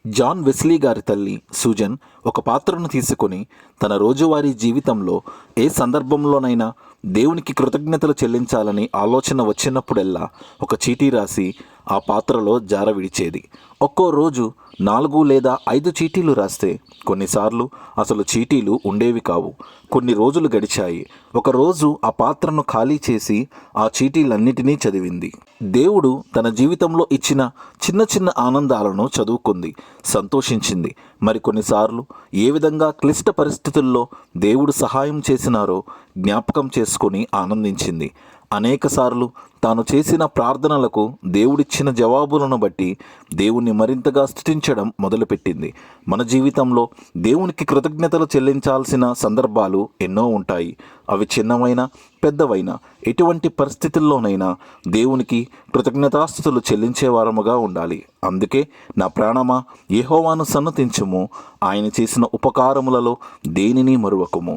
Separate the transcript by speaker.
Speaker 1: John Wesley గారి తల్లి Susan ఒక పాత్రను తీసుకొని తన రోజువారీ జీవితంలో ఏ సందర్భంలోనైనా దేవునికి కృతజ్ఞతలు చెల్లించాలని ఆలోచన వచ్చినప్పుడల్లా ఒక చీటీ రాసి ఆ పాత్రలో జార విడిచేది. ఒక్కో రోజు 4 లేదా 5 చీటీలు రాస్తే కొన్నిసార్లు అసలు చీటీలు ఉండేవి కావు. కొన్ని రోజులు గడిచాయి. ఒకరోజు ఆ పాత్రను ఖాళీ చేసి ఆ చీటీలన్నిటినీ చదివింది. దేవుడు తన జీవితంలో ఇచ్చిన చిన్న చిన్న ఆనందాలను చదువుకుంది, సంతోషించింది. మరికొన్నిసార్లు ఏ విధంగా క్లిష్ట పరిస్థితుల్లో దేవుడు సహాయం చేసినారో జ్ఞాపకం చేసుకొని ఆనందించింది. అనేకసార్లు తాను చేసిన ప్రార్థనలకు దేవుడిచ్చిన జవాబులను బట్టి దేవుణ్ణి మరింతగా స్తుతించడం మొదలుపెట్టింది. మన జీవితంలో దేవునికి కృతజ్ఞతలు చెల్లించాల్సిన సందర్భాలు ఎన్నో ఉంటాయి. అవి చిన్నవైనా పెద్దవైనా ఎటువంటి పరిస్థితుల్లోనైనా దేవునికి కృతజ్ఞతాస్తుతులు చెల్లించేవారముగా ఉండాలి. అందుకే నా ప్రాణమా యెహోవాను సన్నతించుము, ఆయన చేసిన ఉపకారములలో దేనిని మరువకుము.